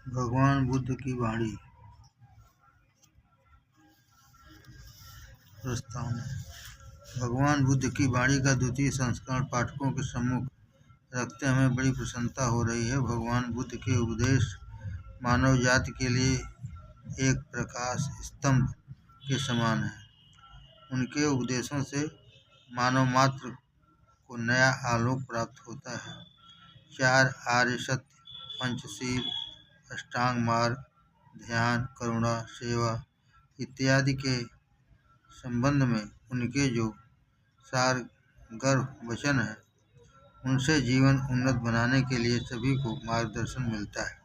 भगवान बुद्ध की वाणी। प्रस्तावना। भगवान बुद्ध की वाणी का द्वितीय संस्करण पाठकों के सम्मुख रखते हमें बड़ी प्रसन्नता हो रही है। भगवान बुद्ध के उपदेश मानव जाति के लिए एक प्रकाश स्तंभ के समान है। उनके उपदेशों से मानव मात्र को नया आलोक प्राप्त होता है। 4 आर्य सत्य, पंचशील, अष्टांग मार्ग, ध्यान, करुणा, सेवा इत्यादि के संबंध में उनके जो सारगर्भ वचन है, उनसे जीवन उन्नत बनाने के लिए सभी को मार्गदर्शन मिलता है।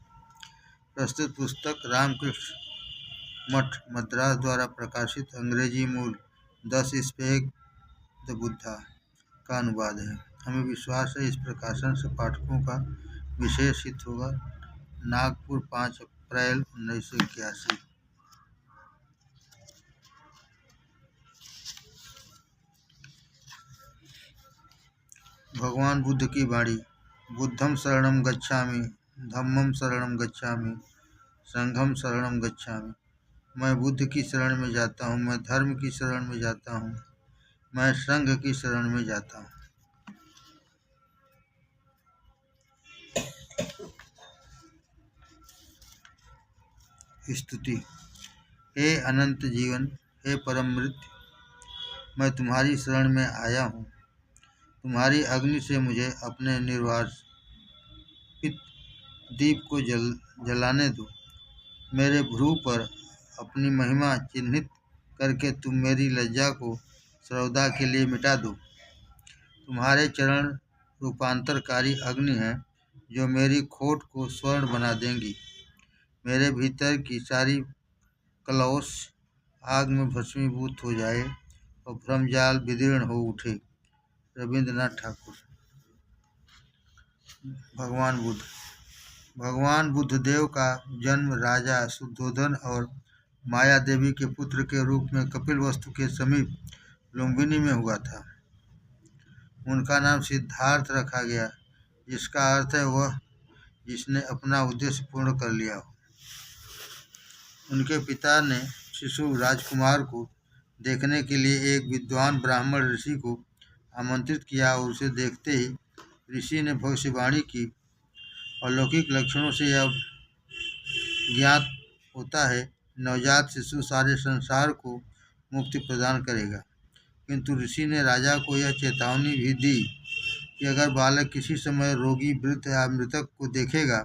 प्रस्तुत पुस्तक रामकृष्ण मठ मद्रास द्वारा प्रकाशित अंग्रेजी मूल 10 स्पेक द बुद्धा का अनुवाद है। हमें विश्वास है इस प्रकाशन से पाठकों का विशेष हित होगा। नागपुर, 5 अप्रैल 1981। भगवान बुद्ध की वाणी। बुद्धं शरणं गच्छामि, धम्मं शरणं गच्छामि, संघं शरणं गच्छामि। मैं बुद्ध की शरण में जाता हूँ, मैं धर्म की शरण में जाता हूँ, मैं संघ की शरण में जाता हूँ। स्तुति। हे अनंत जीवन, हे परम मृत्यु, मैं तुम्हारी शरण में आया हूँ। तुम्हारी अग्नि से मुझे अपने निर्वापित दीप को जलाने दो। मेरे भ्रू पर अपनी महिमा चिन्हित करके तुम मेरी लज्जा को सर्वदा के लिए मिटा दो। तुम्हारे चरण रूपांतरकारी अग्नि है जो मेरी खोट को स्वर्ण बना देंगी। मेरे भीतर की सारी कलौश आग में भस्मीभूत हो जाए और भ्रमजाल विदीर्ण हो उठे। रविंद्रनाथ ठाकुर। भगवान बुद्ध। भगवान बुद्धदेव का जन्म राजा शुद्धोधन और माया देवी के पुत्र के रूप में कपिलवस्तु के समीप लुम्बिनी में हुआ था। उनका नाम सिद्धार्थ रखा गया, जिसका अर्थ है वह जिसने अपना उद्देश्य पूर्ण कर लिया हो। उनके पिता ने शिशु राजकुमार को देखने के लिए एक विद्वान ब्राह्मण ऋषि को आमंत्रित किया और उसे देखते ही ऋषि ने भविष्यवाणी की। अलौकिक लक्षणों से यह ज्ञात होता है नवजात शिशु सारे संसार को मुक्ति प्रदान करेगा। किंतु ऋषि ने राजा को यह चेतावनी भी दी कि अगर बालक किसी समय रोगी, वृद्ध या मृतक को देखेगा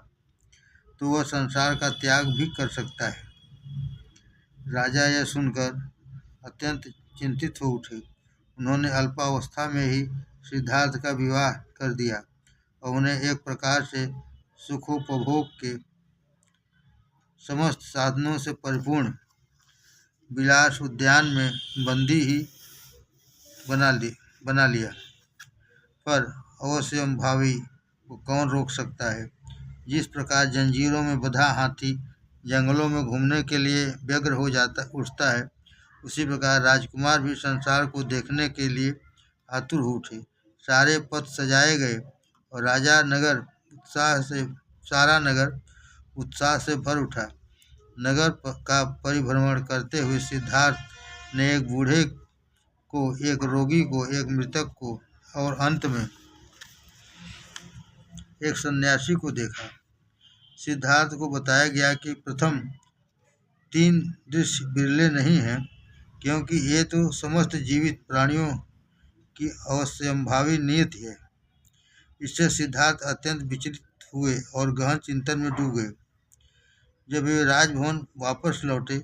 तो वह संसार का त्याग भी कर सकता है। राजा यह सुनकर अत्यंत चिंतित हो उठे। उन्होंने अल्पावस्था में ही सिद्धार्थ का विवाह कर दिया और उन्हें एक प्रकार से सुखोपभोग के समस्त साधनों से परिपूर्ण विलास उद्यान में बंदी ही बना लिया। पर अवश्यंभावी को कौन रोक सकता है। जिस प्रकार जंजीरों में बंधा हाथी जंगलों में घूमने के लिए व्यग्र हो उठता है, उसी प्रकार राजकुमार भी संसार को देखने के लिए आतुर हो उठे। सारे पथ सजाए गए और सारा नगर उत्साह से भर उठा। नगर का परिभ्रमण करते हुए सिद्धार्थ ने एक बूढ़े को, एक रोगी को, एक मृतक को और अंत में एक सन्यासी को देखा। सिद्धार्थ को बताया गया कि प्रथम 3 दृश्य बिरले नहीं हैं, क्योंकि ये तो समस्त जीवित प्राणियों की अवश्यंभावी नियति है। इससे सिद्धार्थ अत्यंत विचलित हुए और गहन चिंतन में डूब गए। जब वे राजभवन वापस लौटे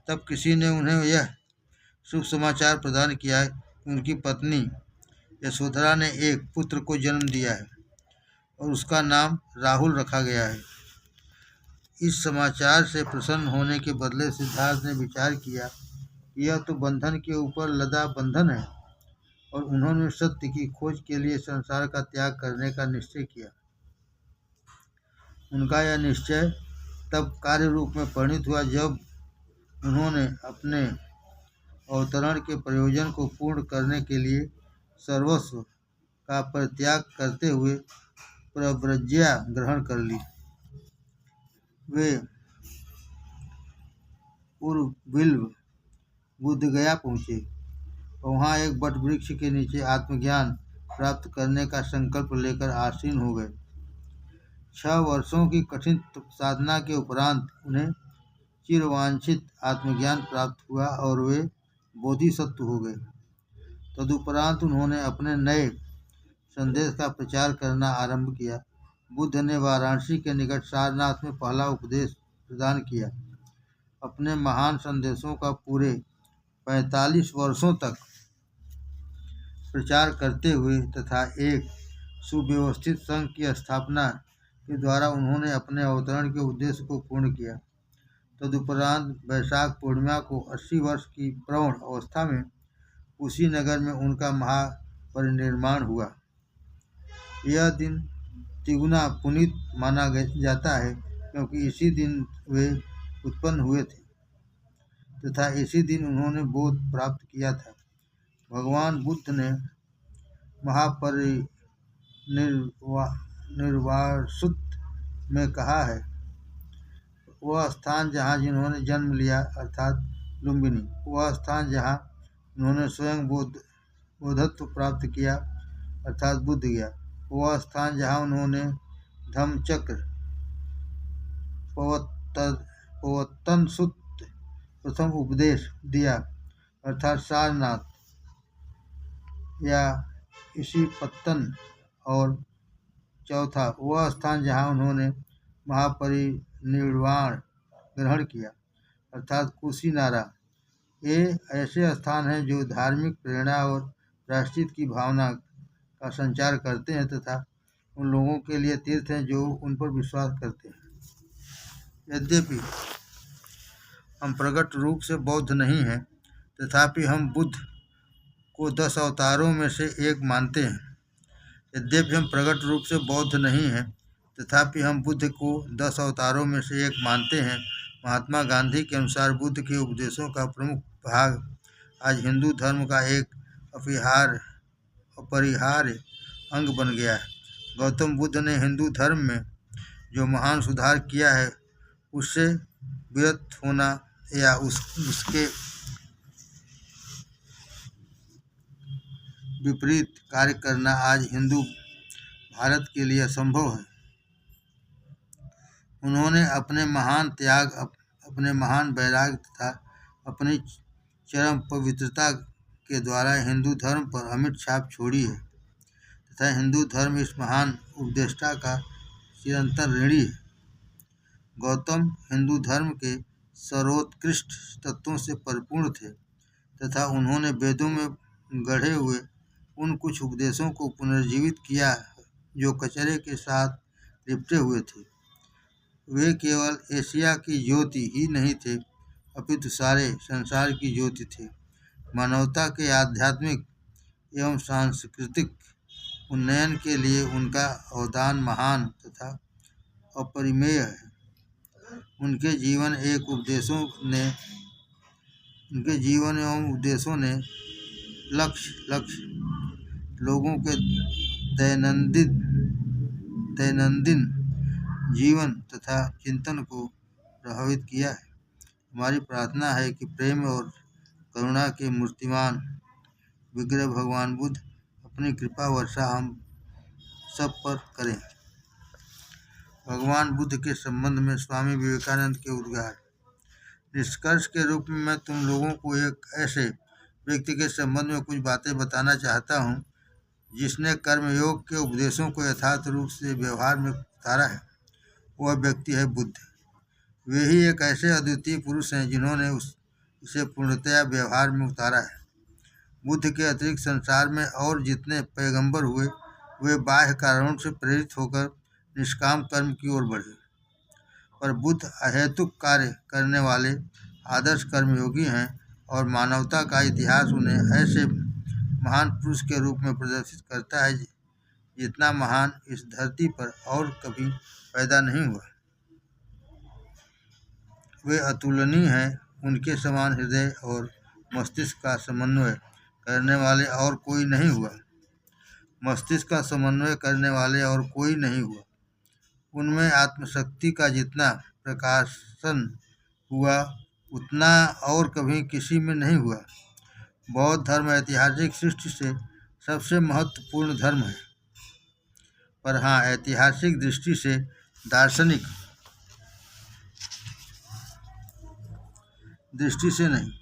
तब किसी ने उन्हें यह शुभ समाचार प्रदान किया कि उनकी पत्नी यशोधरा ने एक पुत्र को जन्म दिया है और उसका नाम राहुल रखा गया है। इस समाचार से प्रसन्न होने के बदले सिद्धार्थ ने विचार किया कि यह तो बंधन के ऊपर लदा बंधन है, और उन्होंने सत्य की खोज के लिए संसार का त्याग करने का निश्चय किया। उनका यह निश्चय तब कार्य रूप में परिणित हुआ जब उन्होंने अपने अवतरण के प्रयोजन को पूर्ण करने के लिए सर्वस्व का परित्याग करते हुए प्रव्रज्या ग्रहण कर ली। वे उर्बिल्व बुद्धगया पहुँचे और वहाँ एक बट वृक्ष के नीचे आत्मज्ञान प्राप्त करने का संकल्प लेकर आसीन हो गए। 6 वर्षों की कठिन साधना के उपरांत उन्हें चिरवांछित आत्मज्ञान प्राप्त हुआ और वे बोधिसत्व हो गए। तदुपरांत उन्होंने अपने नए संदेश का प्रचार करना आरंभ किया। बुद्ध ने वाराणसी के निकट सारनाथ में पहला उपदेश प्रदान किया। अपने महान संदेशों का पूरे 45 वर्षों तक प्रचार करते हुए तथा एक सुव्यवस्थित संघ की स्थापना के द्वारा उन्होंने अपने अवतरण के उद्देश्य को पूर्ण किया। तदुपरांत वैशाख पूर्णिमा को 80 वर्ष की प्रौढ़ अवस्था में कुशीनगर में उनका महापरिनिर्वाण हुआ। यह दिन तिगुना पुनीत माना जाता है क्योंकि इसी दिन वे उत्पन्न हुए थे तथा इसी दिन उन्होंने बोध प्राप्त किया था। भगवान बुद्ध ने महापरिनिर्वाण में कहा है, वह स्थान जहाँ जिन्होंने जन्म लिया अर्थात लुम्बिनी, वह स्थान जहाँ उन्होंने स्वयं बोधत्व प्राप्त किया अर्थात बुद्ध गया, वह स्थान जहाँ उन्होंने धम्मचक्र पवत्तन सूत्र प्रथम उपदेश दिया अर्थात सारनाथ या इसी पत्तन, और चौथा वह स्थान जहाँ उन्होंने महापरिनिर्वाण ग्रहण किया अर्थात कुशीनारा। ये ऐसे स्थान हैं जो धार्मिक प्रेरणा और प्रायश्चित की भावना का संचार करते हैं तथा उन लोगों के लिए तीर्थ हैं जो उन पर विश्वास करते हैं। यद्यपि हम प्रकट रूप से बौद्ध नहीं हैं, तथापि हम बुद्ध को 10 अवतारों में से एक मानते हैं। यद्यपि हम प्रकट रूप से बौद्ध नहीं हैं, तथापि हम बुद्ध को 10 अवतारों में से एक मानते हैं। महात्मा गांधी के अनुसार बुद्ध के उपदेशों का प्रमुख भाग आज हिंदू धर्म का एक अपरिहार्य अंग बन गया है। गौतम बुद्ध ने हिंदू धर्म में जो महान सुधार किया है, उससे विरत होना या उसके विपरीत कार्य करना आज हिंदू भारत के लिए असंभव है। उन्होंने अपने महान त्याग, अपने महान वैराग्य तथा अपनी चरम पवित्रता के द्वारा हिंदू धर्म पर अमिट छाप छोड़ी है तथा हिंदू धर्म इस महान उपदेष्टा का चिरंतन ऋणी है। गौतम हिंदू धर्म के सर्वोत्कृष्ट तत्वों से परिपूर्ण थे तथा उन्होंने वेदों में गढ़े हुए उन कुछ उपदेशों को पुनर्जीवित किया जो कचरे के साथ लिपटे हुए थे। वे केवल एशिया की ज्योति ही नहीं थे, अपितु सारे संसार की ज्योति थे। मानवता के आध्यात्मिक एवं सांस्कृतिक उन्नयन के लिए उनका अवदान महान तथा अपरिमेय है। उनके जीवन एवं उपदेशों ने लक्ष लोगों के दैनंदिन जीवन तथा चिंतन को प्रभावित किया है। हमारी प्रार्थना है कि प्रेम और करुणा के मूर्तिमान विग्रह भगवान बुद्ध अपनी कृपा वर्षा हम सब पर करें। भगवान बुद्ध के संबंध में स्वामी विवेकानंद के उद्गार। निष्कर्ष के रूप में मैं तुम लोगों को एक ऐसे व्यक्ति के संबंध में कुछ बातें बताना चाहता हूँ जिसने कर्मयोग के उपदेशों को यथार्थ रूप से व्यवहार में उतारा है। वह व्यक्ति है बुद्ध। वे ही एक ऐसे अद्वितीय पुरुष हैं जिन्होंने इसे पूर्णतया व्यवहार में उतारा है। बुद्ध के अतिरिक्त संसार में और जितने पैगंबर हुए, वे बाह्य कारणों से प्रेरित होकर निष्काम कर्म की ओर बढ़े, पर बुद्ध अहेतुक कार्य करने वाले आदर्श कर्मयोगी हैं और मानवता का इतिहास उन्हें ऐसे महान पुरुष के रूप में प्रदर्शित करता है जितना महान इस धरती पर और कभी पैदा नहीं हुआ। वे अतुलनीय हैं। उनके समान हृदय और मस्तिष्क का समन्वय करने वाले और कोई नहीं हुआ। मस्तिष्क का समन्वय करने वाले और कोई नहीं हुआ। उनमें आत्मशक्ति का जितना प्रकाशन हुआ उतना और कभी किसी में नहीं हुआ। बौद्ध धर्म ऐतिहासिक सृष्टि से सबसे महत्वपूर्ण धर्म है, पर हाँ, ऐतिहासिक दृष्टि से दार्शनिक दृष्टि से नहीं,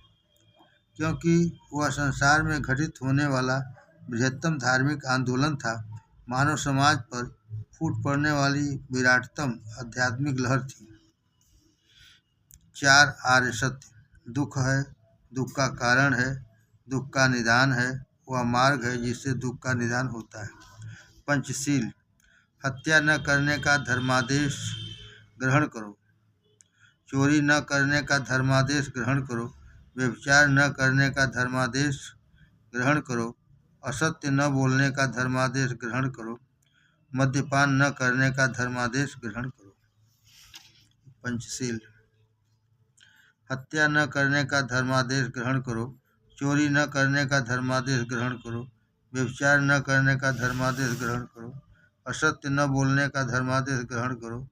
क्योंकि वह संसार में घटित होने वाला बृहत्तम धार्मिक आंदोलन था। मानव समाज पर फूट पड़ने वाली विराटतम आध्यात्मिक लहर थी। 4 आर्य सत्य। दुख है, दुख का कारण है, दुख का निदान है, वह मार्ग है जिससे दुख का निदान होता है। पंचशील। हत्या न करने का धर्मादेश ग्रहण करो, चोरी न करने का धर्मादेश ग्रहण करो, व्यभिचार न करने का धर्मादेश ग्रहण करो, असत्य न बोलने का धर्मादेश ग्रहण करो, मद्यपान न करने का धर्मादेश ग्रहण करो। पंचशील। हत्या न करने का धर्मादेश ग्रहण करो, चोरी न करने का धर्मादेश ग्रहण करो, व्यभिचार न करने का धर्मादेश ग्रहण करो, असत्य न बोलने का धर्मादेश ग्रहण करो,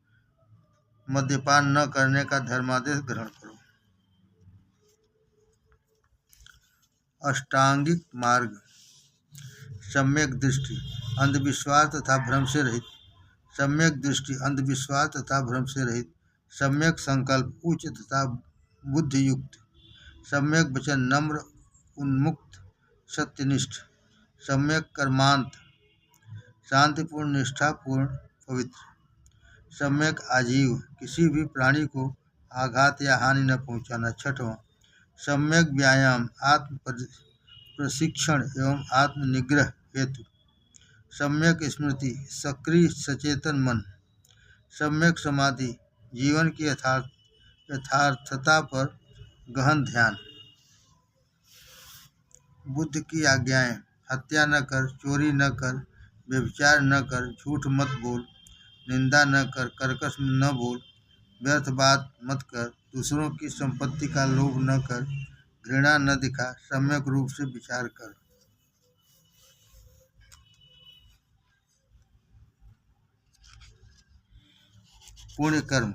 मद्यपान न करने का धर्मादेश ग्रहण करो। अष्टांगिक मार्ग। सम्यक दृष्टि, अंधविश्वास तथा भ्रम से रहित। सम्यक दृष्टि, अंधविश्वास तथा भ्रम से रहित। सम्यक संकल्प, उच्च तथा बुद्धियुक्त। सम्यक वचन, नम्र, उन्मुक्त, सत्यनिष्ठ। सम्यक कर्मांत, शांतिपूर्ण, निष्ठापूर्ण, पवित्र। सम्यक आजीव, किसी भी प्राणी को आघात या हानि न पहुंचाना। छठवां, सम्यक व्यायाम, आत्म प्रशिक्षण एवं आत्मनिग्रह हेतु। सम्यक स्मृति, सक्रिय सचेतन मन। सम्यक समाधि, जीवन की यथार्थता पर गहन ध्यान। बुद्ध की आज्ञाएं। हत्या न कर, चोरी न कर, व्यभिचार न कर, झूठ मत बोल, निंदा न कर, कर्कश न बोल, व्यर्थ बात मत कर, दूसरों की संपत्ति का लोभ न कर, घृणा न दिखा, सम्यक रूप से विचार कर। पुण्य कर्म।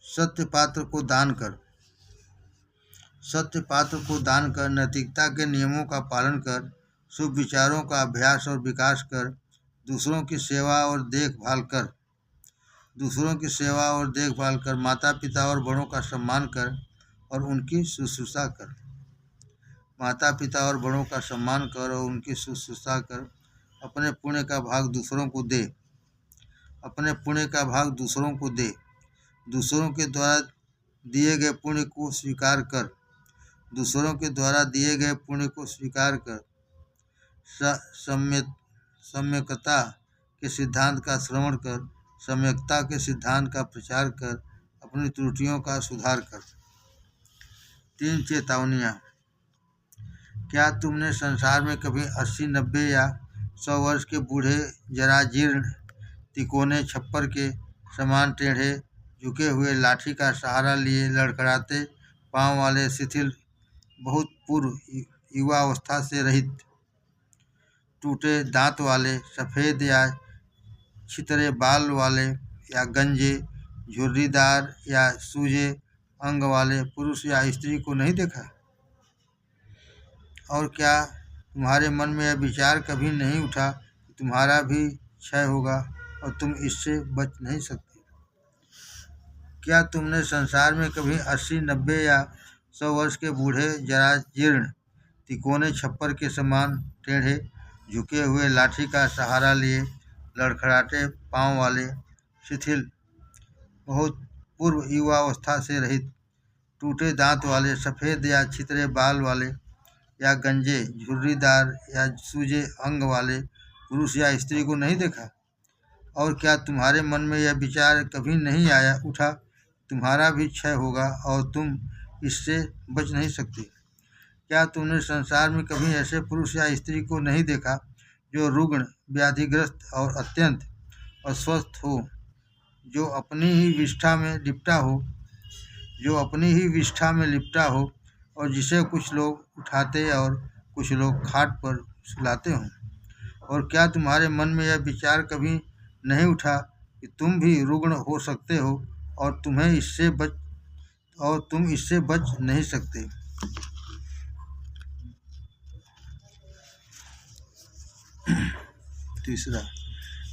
सत्य पात्र को दान कर, सत्य पात्र को दान कर, नैतिकता के नियमों का पालन कर, शुभ विचारों का अभ्यास और विकास कर, दूसरों की सेवा और देखभाल कर, दूसरों की सेवा और देखभाल कर, माता पिता और बड़ों का सम्मान कर और उनकी शुश्रूषा कर। माता पिता और बड़ों का सम्मान कर और उनकी शुश्रूषा कर। अपने पुण्य का भाग दूसरों को दे, अपने पुण्य का भाग दूसरों को दे। दूसरों के द्वारा दिए गए पुण्य को स्वीकार कर, दूसरों के द्वारा दिए गए पुण्य को स्वीकार कर। सम्यकता के सिद्धांत का श्रवण कर, सम्यकता के सिद्धांत का प्रचार कर, अपनी त्रुटियों का सुधार कर। 3 चेतावनियाँ। क्या तुमने संसार में कभी 80, 90 या 100 वर्ष के बूढ़े, जराजीर्ण, तिकोने छप्पर के समान टेढ़े, झुके हुए, लाठी का सहारा लिए, लड़खड़ाते पाँव वाले, शिथिल, बहुत पूर्व युवावस्था से रहित, टूटे दांत वाले, सफ़ेद या छितरे बाल वाले या गंजे, झुर्रीदार या सूजे अंग वाले पुरुष या स्त्री को नहीं देखा? और क्या तुम्हारे मन में यह विचार कभी नहीं उठा कि तुम्हारा भी क्षय होगा और तुम इससे बच नहीं सकते? क्या तुमने संसार में कभी 80, 90 या 100 वर्ष के बूढ़े, जराजीर्ण, तिकोने छप्पर के समान टेढ़े, झुके हुए, लाठी का सहारा लिए, लड़खड़ाते पाँव वाले, शिथिल, बहुत पूर्व युवावस्था से रहित, टूटे दांत वाले, सफ़ेद या छितरे बाल वाले या गंजे, झुर्रीदार या सूजे अंग वाले पुरुष या स्त्री को नहीं देखा? और क्या तुम्हारे मन में यह विचार कभी नहीं उठा तुम्हारा भी क्षय होगा और तुम इससे बच नहीं सकते? क्या तुमने संसार में कभी ऐसे पुरुष या स्त्री को नहीं देखा जो रुग्ण, व्याधिग्रस्त और अत्यंत अस्वस्थ हो, जो अपनी ही विष्ठा में लिपटा हो और जिसे कुछ लोग उठाते और कुछ लोग खाट पर सुलाते हों? और क्या तुम्हारे मन में यह विचार कभी नहीं उठा कि तुम भी रुग्ण हो सकते हो और तुम इससे बच नहीं सकते। तीसरा,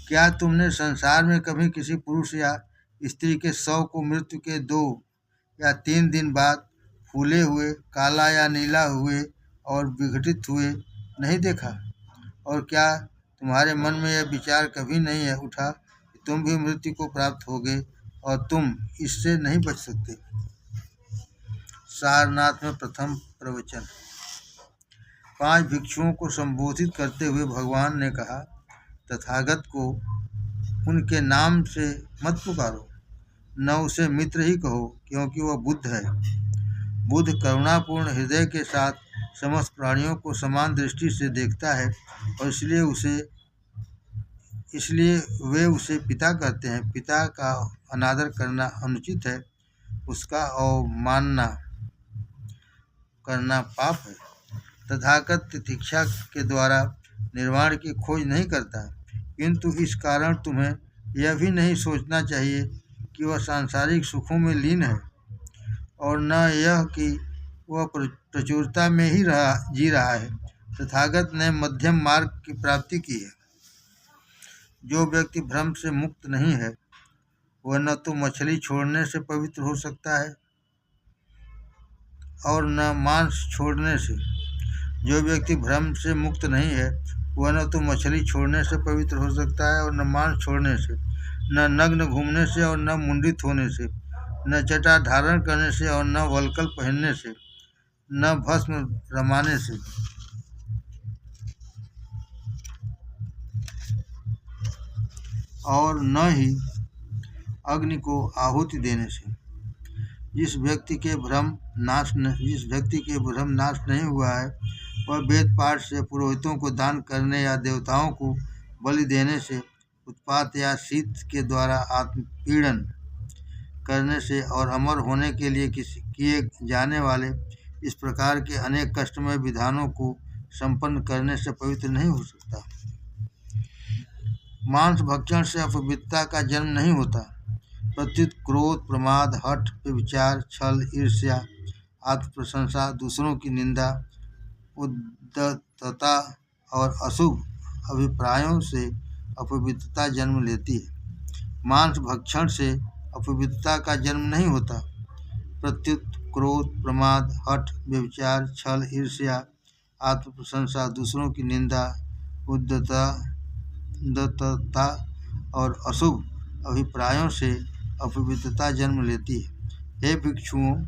क्या तुमने संसार में कभी किसी पुरुष या स्त्री के शव को मृत्यु के 2 या 3 दिन बाद फूले हुए, काला या नीला हुए और विघटित हुए नहीं देखा? और क्या तुम्हारे मन में यह विचार कभी नहीं उठा कि तुम भी मृत्यु को प्राप्त होगे और तुम इससे नहीं बच सकते? सारनाथ में प्रथम प्रवचन। 5 भिक्षुओं को संबोधित करते हुए भगवान ने कहा, तथागत को उनके नाम से मत पुकारो, न उसे मित्र ही कहो, क्योंकि वह बुद्ध है। बुद्ध करुणापूर्ण हृदय के साथ समस्त प्राणियों को समान दृष्टि से देखता है और इसलिए वे उसे पिता कहते हैं। पिता का अनादर करना अनुचित है, उसका अवमानना करना पाप है। तथागत तितिक्षा के द्वारा निर्वाण की खोज नहीं करता, किंतु इस कारण तुम्हें यह भी नहीं सोचना चाहिए कि वह सांसारिक सुखों में लीन है, और न यह कि वह प्रचुरता में ही जी रहा है। तथागत ने मध्यम मार्ग की प्राप्ति की है। जो व्यक्ति भ्रम से मुक्त नहीं है, वह न तो मछली छोड़ने से पवित्र हो सकता है और न मांस छोड़ने से। जो व्यक्ति भ्रम से मुक्त नहीं है, वह न तो मछली छोड़ने से पवित्र हो सकता है और न मांस छोड़ने से, न नग्न घूमने से और न मुंडित होने से, न जटा धारण करने से और न वल्कल पहनने से, न भस्म रमाने से, और न ही अग्नि को आहुति देने से। जिस व्यक्ति के भ्रम नाश नहीं हुआ है, वह वेद पाठ से, पुरोहितों को दान करने या देवताओं को बलि देने से, उत्पात या शीत के द्वारा आत्मपीड़न करने से और अमर होने के लिए किए जाने वाले इस प्रकार के अनेक कष्टमय विधानों को संपन्न करने से पवित्र नहीं हो सकता। मांस भक्षण से अपवित्रता का जन्म नहीं होता। प्रत्युत क्रोध, प्रमाद, हठ, व्यभिचार, छल, ईर्ष्या, आत्मप्रशंसा, दूसरों की निंदा, उद्धतता और अशुभ अभिप्रायों से अपवित्रता जन्म लेती है। मांस भक्षण से अपवित्रता का जन्म नहीं होता। प्रत्युत क्रोध, प्रमाद, हठ, व्यभिचार, छल, ईर्ष्या, आत्मप्रशंसा, दूसरों की निंदा, उद्धतता और अशुभ अभिप्रायों से अपवित्रता जन्म लेती है। हे भिक्षुओं,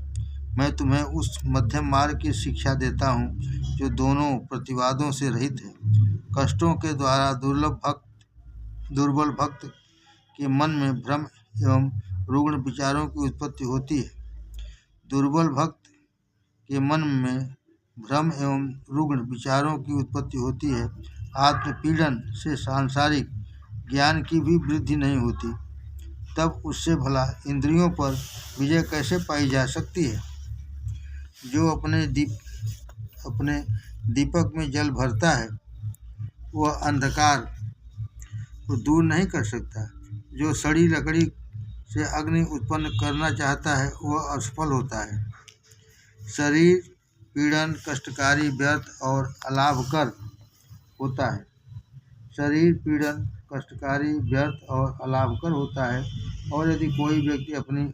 मैं तुम्हें उस मध्यम मार्ग की शिक्षा देता हूँ जो दोनों प्रतिवादों से रहित है। कष्टों के द्वारा दुर्बल भक्त के मन में भ्रम एवं रुग्ण विचारों की उत्पत्ति होती है। दुर्बल भक्त के मन में भ्रम एवं रुग्ण विचारों की उत्पत्ति होती है। आत्मपीड़न से सांसारिक ज्ञान की भी वृद्धि नहीं होती, तब उससे भला इंद्रियों पर विजय कैसे पाई जा सकती है? जो अपने दीपक में जल भरता है, वह अंधकार को दूर नहीं कर सकता। जो सड़ी लकड़ी से अग्नि उत्पन्न करना चाहता है, वह असफल होता है। शरीर पीड़न कष्टकारी, व्यर्थ और अलाभकर होता है। शरीर पीड़न कष्टकारी, व्यर्थ और अलाभकर होता है, और यदि कोई व्यक्ति अपनी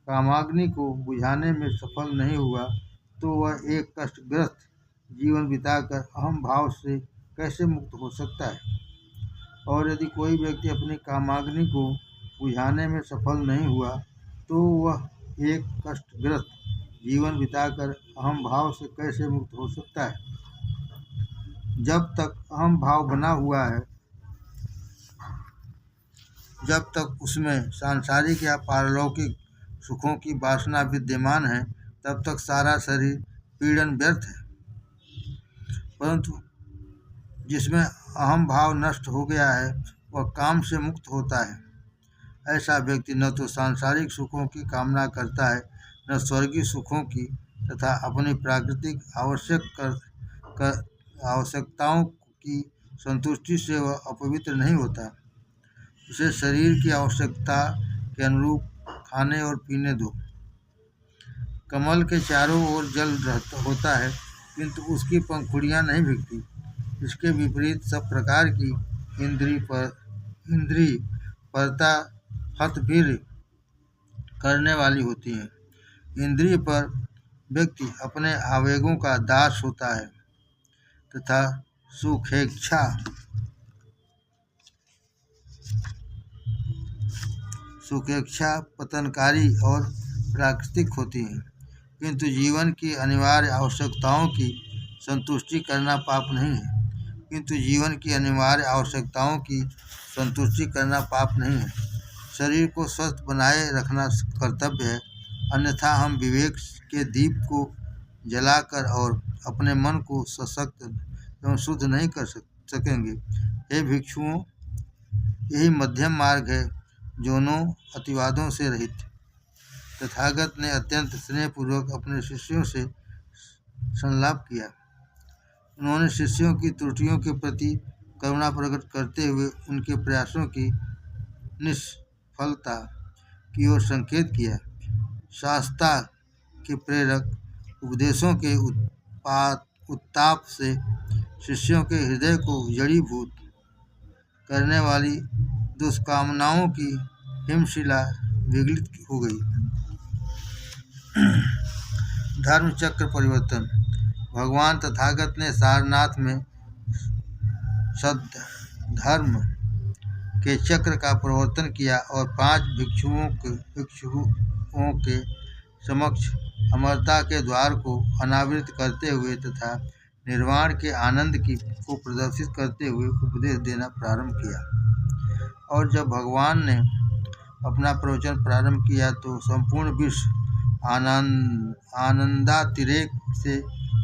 कामाग्नि को बुझाने में सफल नहीं हुआ, तो वह एक कष्टग्रस्त जीवन बिताकर अहम भाव से कैसे मुक्त हो सकता है? और यदि कोई व्यक्ति अपनी कामाग्नि को बुझाने में सफल नहीं हुआ, तो वह एक कष्टग्रस्त जीवन बिताकर अहम भाव से कैसे मुक्त हो सकता है? जब तक अहम भाव बना हुआ है, जब तक उसमें सांसारिक या पारलौकिक सुखों की वासना विद्यमान है, तब तक सारा शरीर पीड़न व्यर्थ है। परंतु जिसमें अहम भाव नष्ट हो गया है, वह काम से मुक्त होता है। ऐसा व्यक्ति न तो सांसारिक सुखों की कामना करता है, न स्वर्गीय सुखों की, तथा अपनी प्राकृतिक आवश्यकताओं की संतुष्टि से वह अपवित्र नहीं होता। उसे शरीर की आवश्यकता के अनुरूप खाने और पीने दो। कमल के चारों ओर जल होता है, किंतु उसकी पंखुड़ियां नहीं भीगती। इसके विपरीत सब प्रकार की इंद्रिय परता हतवीर करने वाली होती है। इंद्रिय पर व्यक्ति अपने आवेगों का दास होता है तथा सुखेच्छा पतनकारी और प्राकृतिक होती है। किंतु जीवन की अनिवार्य आवश्यकताओं की संतुष्टि करना पाप नहीं है। शरीर को स्वस्थ बनाए रखना कर्तव्य है, अन्यथा हम विवेक के दीप को जलाकर और अपने मन को सशक्त एवं शुद्ध नहीं कर सकेंगे। हे भिक्षुओं, यही मध्यम मार्ग है, दोनों अतिवादों से रहित। तथागत ने अत्यंत स्नेहपूर्वक अपने शिष्यों से संलाप किया। उन्होंने शिष्यों की त्रुटियों के प्रति करुणा प्रकट करते हुए उनके प्रयासों की निष्फलता की ओर संकेत किया। शास्त्रा के प्रेरक उपदेशों के उत्ताप से शिष्यों के हृदय को जड़ीभूत करने वाली दुष्कामनाओं की हिमशिला विगलित हो गई। धर्म चक्र परिवर्तन। भगवान तथागत ने सारनाथ में सद्धर्म के चक्र का प्रवर्तन किया और 5 भिक्षुओं के समक्ष अमरता के द्वार को अनावृत करते हुए तथा निर्वाण के आनंद को प्रदर्शित करते हुए उपदेश देना प्रारंभ किया। और जब भगवान ने अपना प्रवचन प्रारंभ किया तो संपूर्ण विश्व आनंदातिरेक से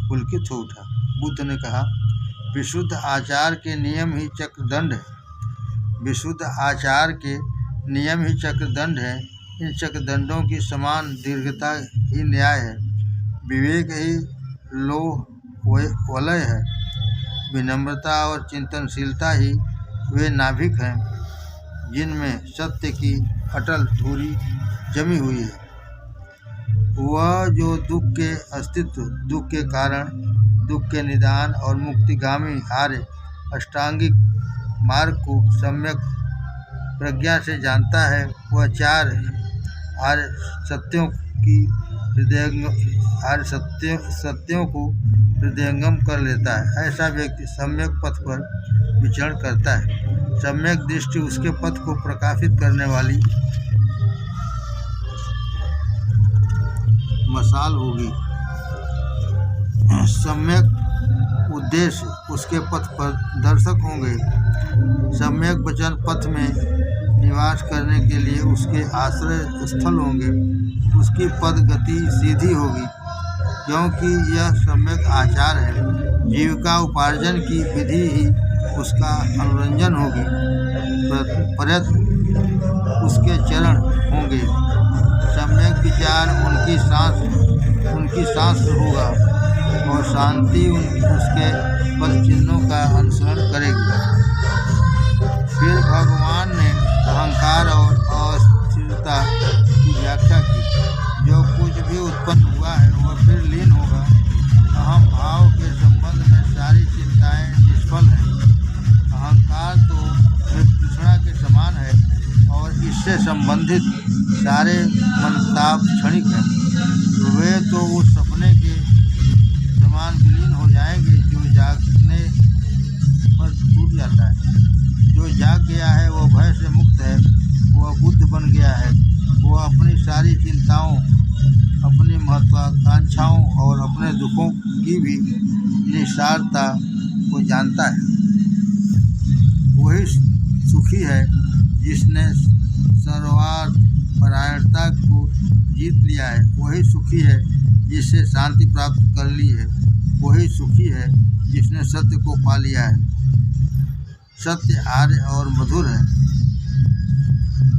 पुलकित हो उठा। बुद्ध ने कहा, विशुद्ध आचार के नियम ही चक्रदंड है। इन चक्रदंडों की समान दीर्घता ही न्याय है। विवेक ही लोह वलय है। विनम्रता और चिंतनशीलता ही वे नाभिक हैं जिनमें सत्य की अटल धुरी जमी हुई है। वह जो दुख के अस्तित्व, दुख के कारण, दुख के निदान और मुक्तिगामी आर्य अष्टांगिक मार्ग को सम्यक प्रज्ञा से जानता है, वह 4 आर्य सत्यों को हृदयंगम कर लेता है। ऐसा व्यक्ति सम्यक पथ पर विचरण करता है। सम्यक दृष्टि उसके पथ को प्रकाशित करने वाली मशाल होगी। सम्यक उद्देश्य उसके पथ पर दर्शक होंगे। सम्यक वचन पथ में निवास करने के लिए उसके आश्रय स्थल होंगे। उसकी पद गति सीधी होगी, क्योंकि यह सम्यक आचार है। जीविका उपार्जन की विधि ही उसका अनुरंजन होगी। प्रयत्न उसके चरण होंगे। सम्यक विचार उनकी सांस होगा और शांति उसके पद चिन्हों का अनुसरण करेगी। फिर भगवान ने अहंकार और अस्थिरता की व्याख्या की। जो कुछ भी उत्पन्न हुआ है वह फिर लीन होगा। अहम भाव के संबंध में सारी चिंताएं निष्फल हैं। अहंकार तो तृष्णा के समान है और इससे संबंधित सारे मनताप क्षणिक हैं। वे तो उस सपने के समान विलीन हो जाएंगे जो जागने पर टूट जाता है। जो जाग गया है वह भय से मुक्त है, वह बुद्ध बन गया है। वह अपनी सारी चिंताओं, अपनी महत्वाकांक्षाओं और अपने दुखों की भी निस्सारता को जानता है। वही सुखी है जिसने सर्वार्थ परायणता को जीत लिया है। वही सुखी है जिससे शांति प्राप्त कर ली है। वही सुखी है जिसने सत्य को पा लिया है। सत्य आर्य और मधुर है।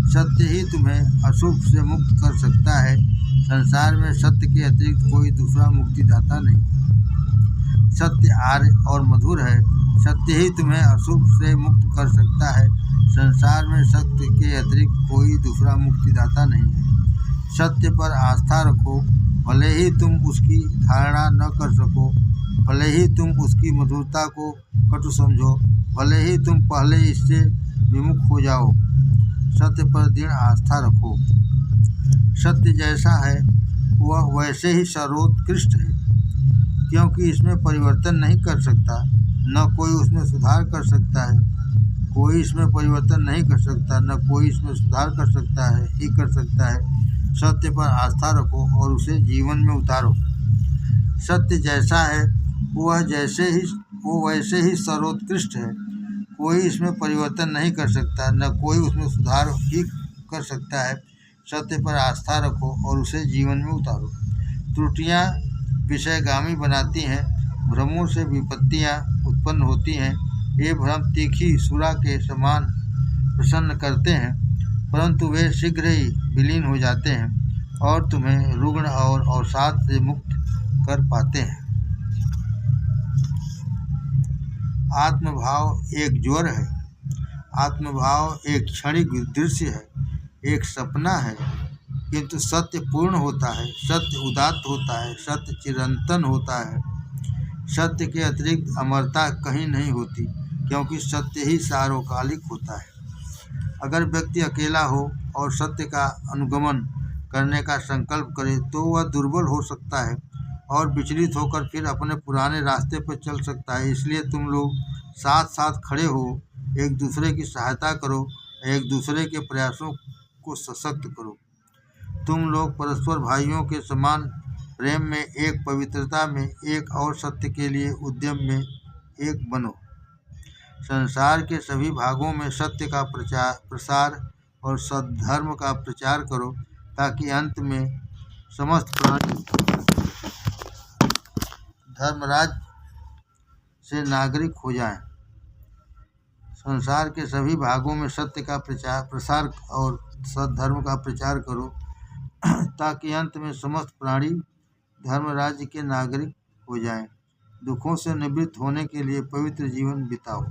सत्य ही तुम्हें अशुभ से मुक्त कर सकता है। संसार में सत्य के अतिरिक्त कोई दूसरा मुक्तिदाता नहीं। सत्य आर्य और मधुर है। सत्य ही तुम्हें अशुभ से मुक्त कर सकता है। संसार में सत्य के अतिरिक्त कोई दूसरा मुक्तिदाता नहीं है। सत्य पर आस्था रखो, भले ही तुम उसकी धारणा न कर सको, भले ही तुम उसकी मधुरता को कटु समझो, भले ही तुम पहले इससे विमुख हो जाओ। सत्य पर दृढ़ आस्था रखो। सत्य जैसा है वह वैसे ही सर्वोत्कृष्ट है, क्योंकि इसमें परिवर्तन नहीं कर सकता, न कोई उसमें सुधार कर सकता है। कोई इसमें परिवर्तन नहीं कर सकता, न कोई इसमें सुधार कर सकता है ही कर सकता है। सत्य पर आस्था रखो और उसे जीवन में उतारो। सत्य जैसा है वो वैसे ही सर्वोत्कृष्ट है। कोई इसमें परिवर्तन नहीं कर सकता, न कोई उसमें सुधार ही कर सकता है। सत्य पर आस्था रखो और उसे जीवन में उतारो। त्रुटियां विषयगामी बनाती हैं, भ्रमों से विपत्तियां उत्पन्न होती हैं। ये भ्रम तीखी सुरा के समान प्रसन्न करते हैं, परंतु वे शीघ्र ही विलीन हो जाते हैं और तुम्हें रुग्ण और अवसाद से मुक्त कर पाते हैं। आत्मभाव एक ज्वर है। आत्मभाव एक क्षणिक दृश्य है, एक सपना है, किंतु सत्य पूर्ण होता है, सत्य उदात्त होता है, सत्य चिरंतन होता है। सत्य के अतिरिक्त अमरता कहीं नहीं होती, क्योंकि सत्य ही सार्वकालिक होता है। अगर व्यक्ति अकेला हो और सत्य का अनुगमन करने का संकल्प करे तो वह दुर्बल हो सकता है और विचलित होकर फिर अपने पुराने रास्ते पर चल सकता है। इसलिए तुम लोग साथ साथ खड़े हो, एक दूसरे की सहायता करो, एक दूसरे के प्रयासों को सशक्त करो। तुम लोग परस्पर भाइयों के समान प्रेम में, एक पवित्रता में, एक और सत्य के लिए उद्यम में एक बनो। संसार के सभी भागों में सत्य का प्रसार और सद्धर्म का प्रचार करो, ताकि अंत में समस्त प्राणी धर्मराज से नागरिक हो जाएं। संसार के सभी भागों में सत्य का प्रसार और सद्धर्म का प्रचार करो, ताकि अंत में समस्त प्राणी धर्मराज्य के नागरिक हो जाएं। दुखों से निवृत्त होने के लिए पवित्र जीवन बिताओ।